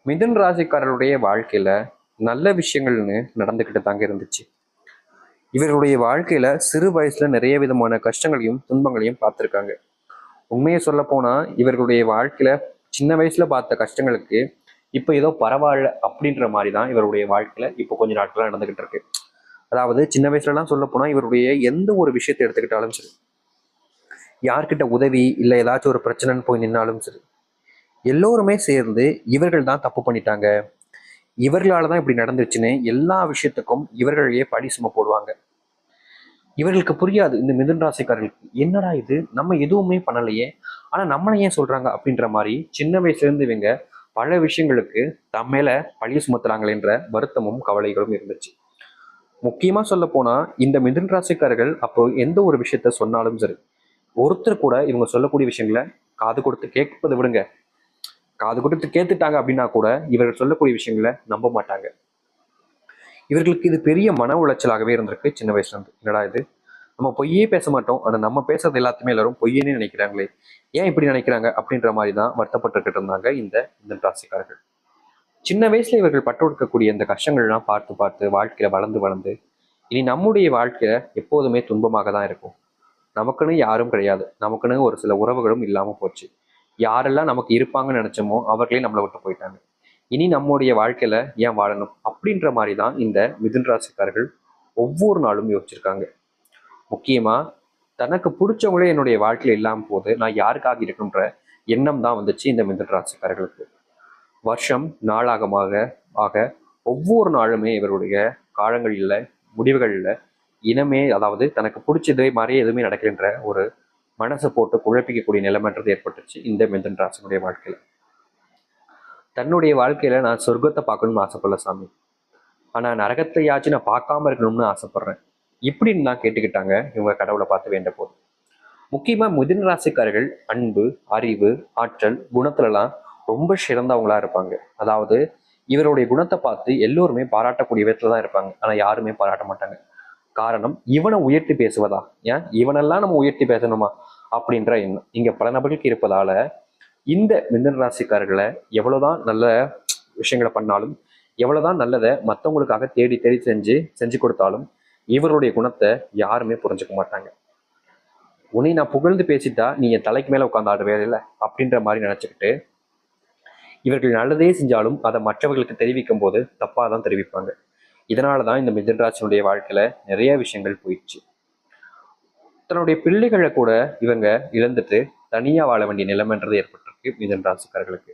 மிதுன் ராசிக்காரருடைய வாழ்க்கையில நல்ல விஷயங்கள்னு நடந்துக்கிட்டு தாங்க இருந்துச்சு. இவர்களுடைய வாழ்க்கையில சிறு வயசுல நிறைய விதமான கஷ்டங்களையும் துன்பங்களையும் பார்த்துருக்காங்க. உண்மையை சொல்ல போனா இவர்களுடைய வாழ்க்கையில சின்ன வயசுல பார்த்த கஷ்டங்களுக்கு இப்போ ஏதோ பரவாயில்ல அப்படின்ற மாதிரி தான் இவருடைய வாழ்க்கையில இப்போ கொஞ்ச நாட்களா நடந்துகிட்டு இருக்கு. அதாவது சின்ன வயசுலலாம் சொல்ல போனா இவருடைய எந்த ஒரு விஷயத்தை எடுத்துக்கிட்டாலும் சரி, யார்கிட்ட உதவி இல்லை ஏதாச்சும் ஒரு பிரச்சனைன்னு போய் நின்னாலும் சரி, எல்லோருமே சேர்ந்து இவர்கள் தான் தப்பு பண்ணிட்டாங்க, இவர்களால தான் இப்படி நடந்துச்சுன்னு எல்லா விஷயத்துக்கும் இவர்களையே பழி சும போடுவாங்க. இவர்களுக்கு புரியாது, இந்த மிதுன் ராசிக்காரர்களுக்கு என்னடா இது, நம்ம எதுவுமே பண்ணலையே, ஆனா நம்மளை ஏன் சொல்றாங்க அப்படின்ற மாதிரி சின்ன வயசுல இருந்து இவங்க பல விஷயங்களுக்கு தம்மேல பழி சுமத்துறாங்களேன்ற வருத்தமும் கவலைகளும் இருந்துச்சு. முக்கியமா சொல்ல போனா இந்த மிதுன் ராசிக்காரர்கள் அப்போ எந்த ஒரு விஷயத்த சொன்னாலும் சரி, ஒருத்தர் கூட இவங்க சொல்லக்கூடிய விஷயங்களை காது கொடுத்து கேட்பதை விடுங்க, காது கொடுத்து கேட்டுட்டாங்க அப்படின்னா கூட இவர்கள் சொல்லக்கூடிய விஷயங்களை நம்ப மாட்டாங்க. இவர்களுக்கு இது பெரிய மன உளைச்சலாகவே இருந்திருக்கு சின்ன வயசுல இருந்து. என்னடா இது, நம்ம பொய்யே பேச மாட்டோம், ஆனா நம்ம பேசுறது எல்லாத்தையுமே எல்லாரும் பொய்யேன்னு நினைக்கிறாங்களே, ஏன் இப்படி நினைக்கிறாங்க அப்படின்ற மாதிரி தான் வருத்தப்பட்டுக்கிட்டு இருந்தாங்க இந்த ராசிக்காரர்கள். சின்ன வயசுல இவர்கள் பட்டு கொடுக்கக்கூடிய இந்த கஷ்டங்கள்லாம் பார்த்து பார்த்து வாழ்க்கையில வளர்ந்து வளர்ந்து இனி நம்முடைய வாழ்க்கை எப்போதுமே துன்பமாக தான் இருக்கும். நமக்குன்னு யாரும் கிடையாது, நமக்குன்னு ஒரு சில உறவுகளும் இல்லாம போச்சு. யாரெல்லாம் நமக்கு இருப்பாங்கன்னு நினைச்சோமோ அவர்களே நம்மளை விட்டு போயிட்டாங்க. இனி நம்முடைய வாழ்க்கையில ஏன் வாழணும் அப்படின்ற மாதிரி தான் இந்த மிதுன் ராசிக்காரர்கள் ஒவ்வொரு நாளும் யோசிச்சிருக்காங்க. முக்கியமா தனக்கு பிடிச்சவங்களே என்னுடைய வாழ்க்கையில இல்லாம போது நான் யாருக்காக இருக்கணுன்ற எண்ணம் தான் வந்துச்சு இந்த மிதுன் ராசிக்காரர்களுக்கு. வருஷம் நாளாகமாக ஆக ஒவ்வொரு நாளுமே இவருடைய காலங்களில் முடிவுகளில் இனமே, அதாவது தனக்கு பிடிச்சதே மாதிரி எதுவுமே நடக்கின்ற ஒரு மனசை போட்டு குழப்பிக்கக்கூடிய நிலைமைன்றது ஏற்பட்டுச்சு இந்த மிதுன் ராசினுடைய வாழ்க்கையில. தன்னுடைய வாழ்க்கையில நான் சொர்க்கத்தை பார்க்கணும்னு ஆசைப்படல சாமி, ஆனா நரகத்தையாச்சும் நான் பார்க்காம இருக்கணும்னு ஆசைப்படுறேன் இப்படின்னு தான் கேட்டுக்கிட்டாங்க இவங்க கடவுளை பார்த்து வேண்ட போது. முக்கியமா மிதுன ராசிக்காரர்கள் அன்பு, அறிவு, ஆற்றல், குணத்துலலாம் ரொம்ப சிறந்தவங்களா இருப்பாங்க. அதாவது இவருடைய குணத்தை பார்த்து எல்லோருமே பாராட்டக்கூடிய விதத்துல தான் இருப்பாங்க, ஆனா யாருமே பாராட்ட மாட்டாங்க. காரணம், இவனை உயர்த்தி பேசுவதா, ஏன் இவனெல்லாம் நம்ம உயர்த்தி பேசணுமா அப்படின்ற எண்ணம் இங்க பல நபர்களுக்கு இருப்பதால இந்த மிதுன ராசிக்காரர்களை எவ்வளவுதான் நல்ல விஷயங்களை பண்ணாலும், எவ்வளவுதான் நல்லதை மற்றவங்களுக்காக தேடி தேடி செஞ்சு கொடுத்தாலும் இவருடைய குணத்தை யாருமே புரிஞ்சுக்க மாட்டாங்க. உன்னை நான் புகழ்ந்து பேசிட்டா நீ என் தலைக்கு மேல உட்காந்து ஆடுற வேலையில அப்படின்ற மாதிரி நினைச்சுக்கிட்டு இவர்கள் நல்லதே செஞ்சாலும் அதை மற்றவர்களுக்கு தெரிவிக்கும் போது தப்பா தான் தெரிவிப்பாங்க. இதனாலதான் இந்த மிதுன் ராசினுடைய வாழ்க்கையில நிறைய விஷயங்கள் போயிடுச்சு. தன்னுடைய பிள்ளைகளை கூட இவங்க இழந்துட்டு தனியா வாழ வேண்டிய நிலைமைன்றது ஏற்பட்டிருக்கு மிதுன் ராசிக்காரர்களுக்கு.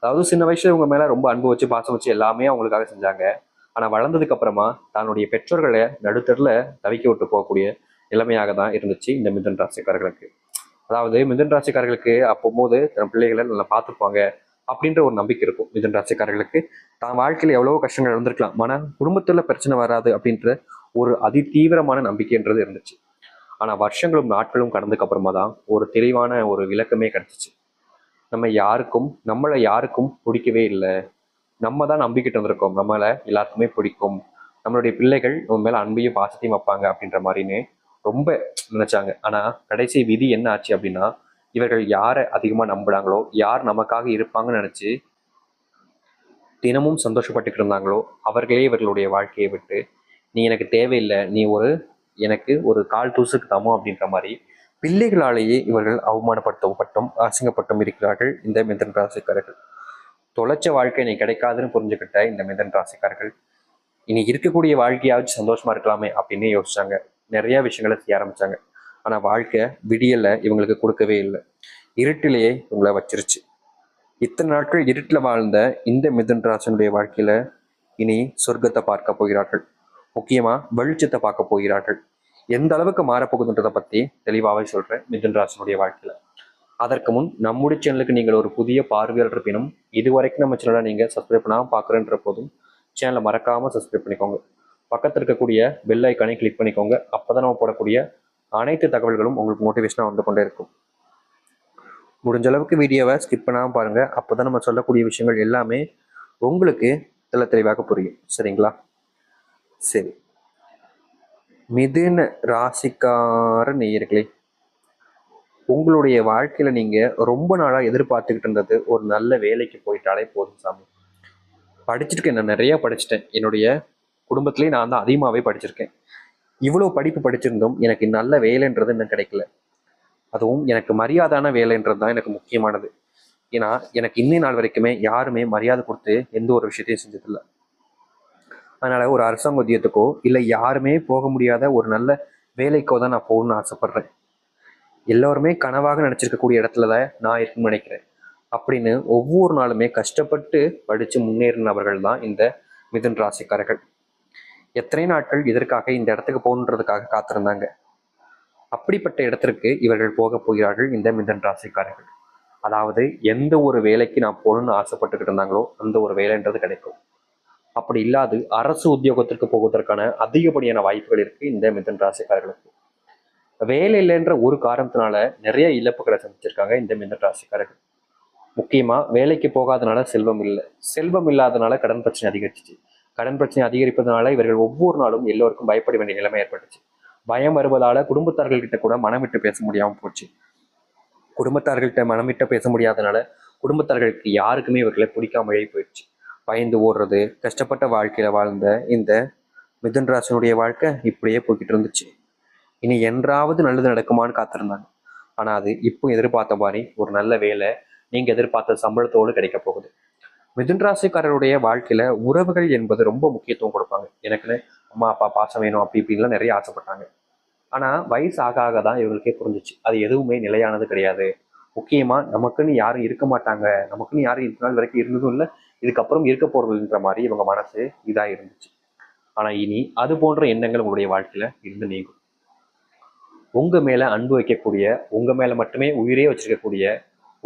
அதாவது சின்ன வயசுல இவங்க மேல ரொம்ப அன்பு வச்சு பாசம் வச்சு எல்லாமே அவங்களுக்காக செஞ்சாங்க. ஆனா வளர்ந்ததுக்கு அப்புறமா தன்னுடைய பெற்றோர்களை நடுத்தருல தவிக்க விட்டு போகக்கூடிய நிலைமையாக தான் இருந்துச்சு இந்த மிதுன் ராசிக்காரர்களுக்கு. அதாவது மிதுன் ராசிக்காரர்களுக்கு அப்போது தன் பிள்ளைகளை நல்லா பார்த்துப்பாங்க அப்படின்ற ஒரு நம்பிக்கை இருக்கும். மிதுன் ராசிக்காரர்களுக்கு தான் வாழ்க்கையில எவ்வளவோ கஷ்டங்கள் இருந்திருக்கலாம், ஆனா குடும்பத்துல பிரச்சனை வராது அப்படின்ற ஒரு அதி தீவிரமான நம்பிக்கைன்றது இருந்துச்சு. ஆனா வருஷங்களும் நாட்களும் கடந்ததுக்கு அப்புறமா தான் ஒரு தெளிவான ஒரு விளக்கமே கிடைச்சிச்சு. நம்மளை யாருக்கும் பிடிக்கவே இல்லை, நம்ம தான் நம்பிக்கிட்டு வந்திருக்கோம், நம்மளை எல்லாருக்குமே பிடிக்கும், நம்மளுடைய பிள்ளைகள் நம்ம மேல அன்பையும் பாசத்தையும் வைப்பாங்க அப்படின்ற மாதிரின்னு ரொம்ப நினைச்சாங்க. ஆனா கடைசி விதி என்ன ஆச்சு அப்படின்னா, இவர்கள் யாரை அதிகமா நம்புறாங்களோ, யார் நமக்காக இருப்பாங்கன்னு நினைச்சு தினமும் சந்தோஷப்பட்டுக்கிட்டு இருந்தாங்களோ அவர்களே இவர்களுடைய வாழ்க்கையை விட்டு, நீ எனக்கு தேவையில்லை, நீ எனக்கு ஒரு கால் தூசுக்கு தமோ அப்படின்ற மாதிரி பிள்ளைகளாலேயே இவர்கள் அவமானப்படுத்தப்பட்டும் அசிங்கப்பட்டும் இருக்கிறார்கள் இந்த மிதுன் ராசிக்காரர்கள். தொலைச்ச வாழ்க்கை நீ கிடைக்காதுன்னு புரிஞ்சுக்கிட்ட இந்த மிதுன் ராசிக்காரர்கள் இனி இருக்கக்கூடிய வாழ்க்கையாச்சும் சந்தோஷமா இருக்கலாமே அப்படின்னு யோசிச்சாங்க. நிறைய விஷயங்களை செய்ய ஆரம்பிச்சாங்க. ஆனா வாழ்க்கை விடியலை இவங்களுக்கு கொடுக்கவே இல்லை, இருட்டிலேயே இவங்களை வச்சிருச்சு. இத்தனை நாட்கள் இருட்டில் வாழ்ந்த இந்த மிதுன் ராசினுடைய வாழ்க்கையில இனி சொர்க்கத்தை பார்க்க போகிறார்கள். முக்கியமா வெளிச்சத்தை பார்க்க போகிறார்கள். எந்த அளவுக்கு மாறப்போகுதுன்றதை பத்தி தெளிவாகவே சொல்றேன் மிதுன் ராசினுடைய வாழ்க்கையில. அதற்கு முன் நம்முடைய சேனலுக்கு நீங்கள் ஒரு புதிய பார்வையாளர் இருப்பினும் இதுவரைக்கும் நம்ம சேனலை நீங்க சப்ஸ்கிரைப் பண்ணாமல் பார்க்குறேன்ற போதும் சேனலை மறக்காம சப்ஸ்கிரைப் பண்ணிக்கோங்க. பக்கத்தில் இருக்கக்கூடிய பெல் ஐக்கானை கிளிக் பண்ணிக்கோங்க. அப்பதான் நம்ம போடக்கூடிய அனைத்து தகவல்களும் உங்களுக்கு மோட்டிவேஷனாக வந்து கொண்டே இருக்கும். முடிஞ்ச அளவுக்கு வீடியோவை ஸ்கிப் பண்ணாமல் பாருங்க, அப்போதான் நம்ம சொல்லக்கூடிய விஷயங்கள் எல்லாமே உங்களுக்கு தெளிவாக புரியும். சரிங்களா? சரி, மிதுன ராசிக்கார நேயர்களே, உங்களுடைய வாழ்க்கையில நீங்க ரொம்ப நாளா எதிர்பார்த்துக்கிட்டு இருந்தது ஒரு நல்ல வேலைக்கு போயிட்டாலே போதும் சாமி. படிச்சிருக்கேன், நான் நிறைய படிச்சிட்டேன். என்னுடைய குடும்பத்திலேயே நான் தான் அதிகமாகவே படிச்சிருக்கேன். இவ்வளோ படிப்பு படிச்சிருந்தும் எனக்கு நல்ல வேலைன்றது இன்னும் கிடைக்கல. அதுவும் எனக்கு மரியாதையான வேலைன்றது தான் எனக்கு முக்கியமானது. ஏன்னா எனக்கு இன்னி நாள் வரைக்குமே யாருமே மரியாதை கொடுத்து எந்த ஒரு விஷயத்தையும் செஞ்சதில்லை. அதனால ஒரு அரசாங்க உத்தியோகத்துக்கோ இல்லை யாருமே போக முடியாத ஒரு நல்ல வேலைக்கோ தான் நான் போகணும்னு ஆசைப்படுறேன். எல்லோருமே கனவாக நினச்சிருக்கக்கூடிய இடத்துல தான் நான் இருக்குன்னு நினைக்கிறேன். அப்படின்னு ஒவ்வொரு நாளுமே கஷ்டப்பட்டு படித்து முன்னேறினவர்கள் தான் இந்த மிதுன் ராசிக்காரர்கள். எத்தனை நாட்கள் இதற்காக இந்த இடத்துக்கு போகணுன்றதுக்காக காத்திருந்தாங்க. அப்படிப்பட்ட இடத்திற்கு இவர்கள் போக போகிறார்கள் இந்த மிதுன் ராசிக்காரர்கள். அதாவது எந்த ஒரு வேலைக்கு நான் போகணும்னு ஆசைப்பட்டுக்கிட்டு இருந்தாங்களோ அந்த ஒரு வேலைன்றது கிடைக்கும். அப்படி இல்லாது அரசு உத்தியோகத்திற்கு போவதற்கான அதிகப்படியான வாய்ப்புகள் இருக்கு இந்த மிதுன் ராசிக்காரர்களுக்கு. வேலை இல்லைன்ற ஒரு காரணத்தினால நிறைய இழப்புகளை சந்திச்சிருக்காங்க இந்த மிதுன் ராசிக்காரர்கள். முக்கியமா வேலைக்கு போகாதனால செல்வம் இல்லை, செல்வம் இல்லாதனால கடன் பிரச்சனை அதிகரிச்சிச்சு. கடன் பிரச்சனை அதிகரிப்பதனால இவர்கள் ஒவ்வொரு நாளும் எல்லோருக்கும் பயப்பட வேண்டிய நிலைமை ஏற்பட்டுச்சு. பயம் வருவதால குடும்பத்தார்கள்கிட்ட கூட மனம் விட்டு பேச முடியாம போச்சு. குடும்பத்தார்கள்கிட்ட மனம் விட்டு பேச முடியாதனால குடும்பத்தார்களுக்கு யாருக்குமே இவர்களை பிடிக்காமலே போயிடுச்சு. பயந்து ஓடுறது, கஷ்டப்பட்ட வாழ்க்கையில வாழ்ந்த இந்த மிதுன் ராசினுடைய வாழ்க்கை இப்படியே போய்கிட்டு இருந்துச்சு. இனி என்றாவது நல்லது நடக்குமான்னு காத்திருந்தாங்க. ஆனா அது இப்போ எதிர்பார்த்த மாதிரி ஒரு நல்ல வேலை, நீங்க எதிர்பார்த்த சம்பளத்தோடு கிடைக்க போகுது. மிதுன் ராசிக்காரருடைய வாழ்க்கையில உறவுகள் என்பது ரொம்ப முக்கியத்துவம் கொடுப்பாங்க. எனக்குன்னு அம்மா அப்பா பாசம் வேணும் அப்படி இப்படின்லாம் நிறைய ஆசைப்பட்டாங்க. ஆனா வயசு ஆக ஆக தான் இவங்களுக்கே புரிஞ்சிச்சு அது எதுவுமே நிலையானது கிடையாது. முக்கியமா நமக்குன்னு யாரும் இருக்க மாட்டாங்க, நமக்குன்னு யாரும் இது நாள் வரைக்கும் இருந்ததும் இல்லை, இதுக்கப்புறம் இருக்க போறதுன்ற மாதிரி இவங்க மனசு இதா இருந்துச்சு. ஆனா இனி அது போன்ற எண்ணங்கள் உங்களுடைய வாழ்க்கையில இருந்து நீங்கும். உங்க மேல அன்பு வைக்கக்கூடிய, உங்க மேல மட்டுமே உயிரே வச்சிருக்கக்கூடிய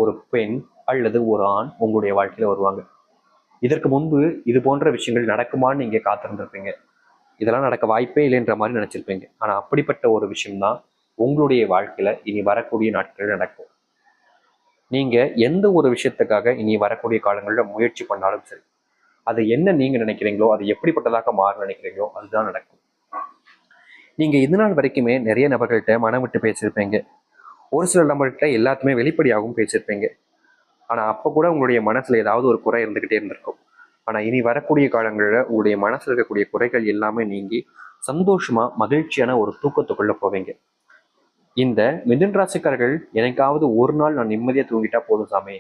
ஒரு பெண் அல்லது ஒரு ஆண் உங்களுடைய வாழ்க்கையில வருவாங்க. இதற்கு முன்பு இது போன்ற விஷயங்கள் நடக்குமான்னு நீங்க காத்திருந்திருப்பீங்க. இதெல்லாம் நடக்க வாய்ப்பே இல்லைன்ற மாதிரி நினைச்சிருப்பீங்க. ஆனா அப்படிப்பட்ட ஒரு விஷயம்தான் உங்களுடைய வாழ்க்கையில இனி வரக்கூடிய நாட்கள் நடக்கும். நீங்க எந்த ஒரு விஷயத்துக்காக இனி வரக்கூடிய காலங்களில் முயற்சி பண்ணாலும் சரி, அது என்ன நீங்க நினைக்கிறீங்களோ, அது எப்படிப்பட்டதாக மாற நினைக்கிறீங்களோ அதுதான் நடக்கும். நீங்க இது நாள் வரைக்குமே நிறைய நபர்கள்ட்ட மனம் விட்டு பேசியிருப்பீங்க. ஒரு சில நபர்கள்ட்ட எல்லாத்துமே வெளிப்படையாகவும் பேசியிருப்பீங்க. ஆனா அப்ப கூட உங்களுடைய மனசுல ஏதாவது ஒரு குறை இருந்துகிட்டே இருந்திருக்கும். ஆனா இனி வரக்கூடிய காலங்களில் உங்களுடைய மனசுல இருக்கக்கூடிய குறைகள் எல்லாமே நீங்கி சந்தோஷமா மகிழ்ச்சியான ஒரு தூக்கத்துக்குள்ள போவீங்க. இந்த மிதுன் ராசிக்காரர்கள் எனக்காவது ஒரு நாள் நான் நிம்மதியா தூங்கிட்டா போதும் சாமி,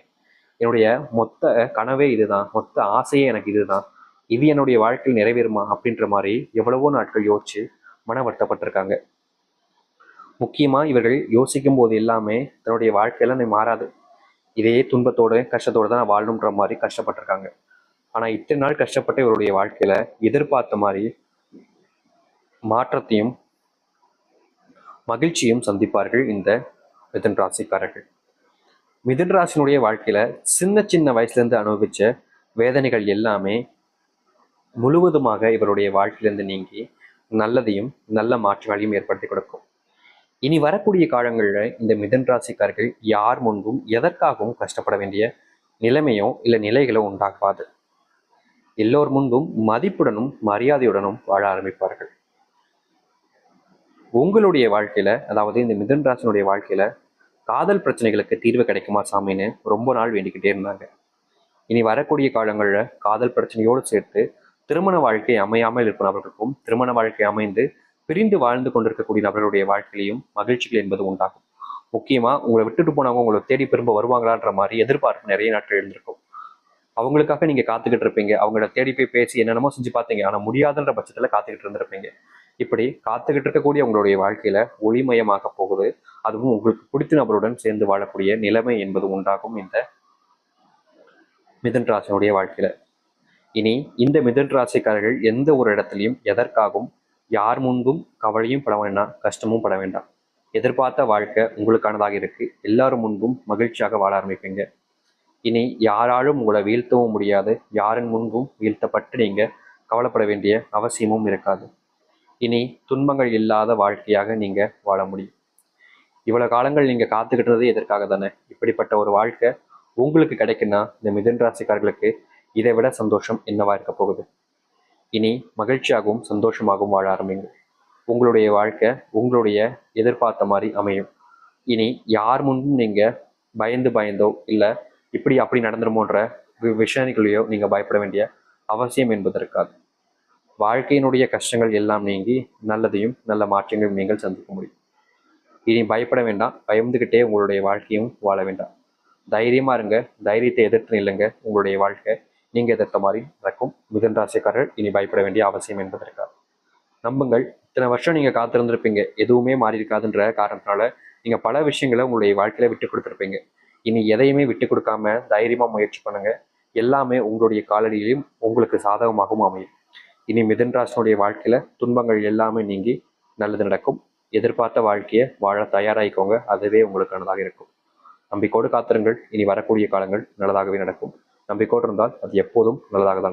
என்னுடைய மொத்த கனவே இதுதான், மொத்த ஆசையே எனக்கு இதுதான், இது என்னுடைய வாழ்க்கையில் நிறைவேறுமா அப்படின்ற மாதிரி எவ்வளவோ நாட்கள் யோசிச்சு மன வருத்தப்பட்டிருக்காங்க. முக்கியமா இவர்கள் யோசிக்கும் போது எல்லாமே தன்னுடைய வாழ்க்கையெல்லாம் நீ மாறாது, இதே துன்பத்தோடு கஷ்டத்தோடு தான் நான் வாழணுன்ற மாதிரி கஷ்டப்பட்டிருக்காங்க. ஆனா இத்தனை நாள் கஷ்டப்பட்ட இவருடைய வாழ்க்கையில எதிர்பார்த்த மாதிரி மாற்றத்தையும் மகிழ்ச்சியும் சந்திப்பார்கள் இந்த மிதுன் ராசிக்காரர்கள். மிதுன் ராசினுடைய வாழ்க்கையில சின்ன சின்ன வயசுல இருந்து அனுபவிச்ச வேதனைகள் எல்லாமே முழுவதுமாக இவருடைய வாழ்க்கையிலிருந்து நீங்கி நல்லதையும் நல்ல மாற்றங்களையும் ஏற்படுத்தி கொடுக்கும். இனி வரக்கூடிய காலங்களில் இந்த மிதுன் ராசிக்காரர்கள் யார் முன்பும் எதற்காகவும் கஷ்டப்பட வேண்டிய நிலைமையோ இல்லை நிலைகளோ உண்டாகாது. எல்லோர் முன்பும் மதிப்புடனும் மரியாதையுடனும் வாழ ஆரம்பிப்பார்கள். உங்களுடைய வாழ்க்கையில, அதாவது இந்த மிதுன் ராசினுடைய வாழ்க்கையில காதல் பிரச்சனைகளுக்கு தீர்வு கிடைக்குமா சாமின்னு ரொம்ப நாள் வேண்டிக்கிட்டே இருந்தாங்க. இனி வரக்கூடிய காலங்களில் காதல் பிரச்சனையோடு சேர்த்து திருமண வாழ்க்கை அமையாமல் இருக்கும் நபர்களுக்கும் திருமண வாழ்க்கை அமைந்து பிரிந்து வாழ்ந்து கொண்டிருக்கக்கூடிய நபர்களுடைய வாழ்க்கையிலையும் மகிழ்ச்சிகள் என்பது உண்டாகும். முக்கியமா உங்களை விட்டுட்டு போனவங்க உங்களை தேடி திரும்ப வருவாங்களான்ற மாதிரி எதிர்பார்ப்பு நிறைய நாட்கள் இருந்திருக்கும். அவங்களுக்காக நீங்க காத்துக்கிட்டு இருப்பீங்க, அவங்கள தேடி போய் பேசி என்னென்னமோ செஞ்சு பார்த்தீங்க, ஆனா முடியாதுன்ற பட்சத்துல காத்துக்கிட்டு இருந்திருப்பீங்க. இப்படி காத்துக்கிட்டு இருக்கக்கூடிய உங்களுடைய வாழ்க்கையில ஒளிமயமாக போகுது. அதுவும் உங்களுக்கு பிடித்த நபருடன் சேர்ந்து வாழக்கூடிய நிலைமை என்பது உண்டாகும் இந்த மிதுன் ராசினுடைய வாழ்க்கையில. இனி இந்த மிதுன் ராசிக்காரர்கள் எந்த ஒரு இடத்துலையும் எதற்காகவும் யார் முன்பும் கவலையும் பட வேண்டாம், கஷ்டமும் பட வேண்டாம். எதிர்பார்த்த வாழ்க்கை உங்களுக்கானதாக இருக்கு. எல்லாரும் முன்பும் மகிழ்ச்சியாக வாழ ஆரம்பிப்பீங்க. இனி யாராலும் உங்களை வீழ்த்தவும் முடியாது, யாரின் முன்பும் வீழ்த்தப்பட்டு நீங்க கவலைப்பட வேண்டிய அவசியமும் இருக்காது. இனி துன்பங்கள் இல்லாத வாழ்க்கையாக நீங்க வாழ முடியும். இவ்வளவு காலங்கள் நீங்க காத்துக்கிட்டது எதற்காக தானே? இப்படிப்பட்ட ஒரு வாழ்க்கை உங்களுக்கு கிடைக்குன்னா இந்த மிதுன் ராசிக்காரர்களுக்கு இதை விட சந்தோஷம் என்னவா இருக்க போகுது? இனி மகிழ்ச்சியாகவும் சந்தோஷமாகவும் வாழ ஆரம்பிங்க. உங்களுடைய வாழ்க்கை உங்களுடைய எதிர்பார்த்த மாதிரி அமையும். இனி யார் முன்பும் நீங்க பயந்தோ இல்லை இப்படி அப்படி நடந்துருமோன்ற விஷயங்களையோ நீங்க பயப்பட வேண்டிய அவசியம் என்பதற்காக. வாழ்க்கையினுடைய கஷ்டங்கள் எல்லாம் நீங்கி நல்லதையும் நல்ல மாற்றங்களையும் நீங்கள் சந்திக்க முடியும். இனி பயப்பட வேண்டாம், பயந்துக்கிட்டே உங்களுடைய வாழ்க்கையும் வாழ வேண்டாம். தைரியமா இருங்க, தைரியத்தை எதிர்த்து நில்லுங்க. உங்களுடைய வாழ்க்கை நீங்க எதிர்த்த மாதிரி நடக்கும். மிதுன ராசிக்காரர்கள் இனி பயப்பட வேண்டிய அவசியம் என்பதற்காக. நம்புங்கள், இத்தனை வருஷம் நீங்க காத்திருந்திருப்பீங்க, எதுவுமே மாறி இருக்காதுன்ற காரணத்தினால நீங்க பல விஷயங்களை உங்களுடைய வாழ்க்கையில விட்டு கொடுத்துருப்பீங்க. இனி எதையுமே விட்டு கொடுக்காம தைரியமா முயற்சி பண்ணுங்க. எல்லாமே உங்களுடைய காலடியிலும் உங்களுக்கு சாதகமாகவும் அமையும். இனி மிதுன ராசினுடைய வாழ்க்கையில துன்பங்கள் எல்லாமே நீங்கி நல்லது நடக்கும். எதிர்பார்த்த வாழ்க்கையை வாழ தயாராகிக்கோங்க. அதுவே உங்களுக்கானதாக இருக்கும். நம்பிக்கையோடு காத்திருங்கள். இனி வரக்கூடிய காலங்கள் நல்லதாகவே நடக்கும். நம்பிக்கையோடு இருந்தால் அது எப்போதும் நல்லதாக தான்.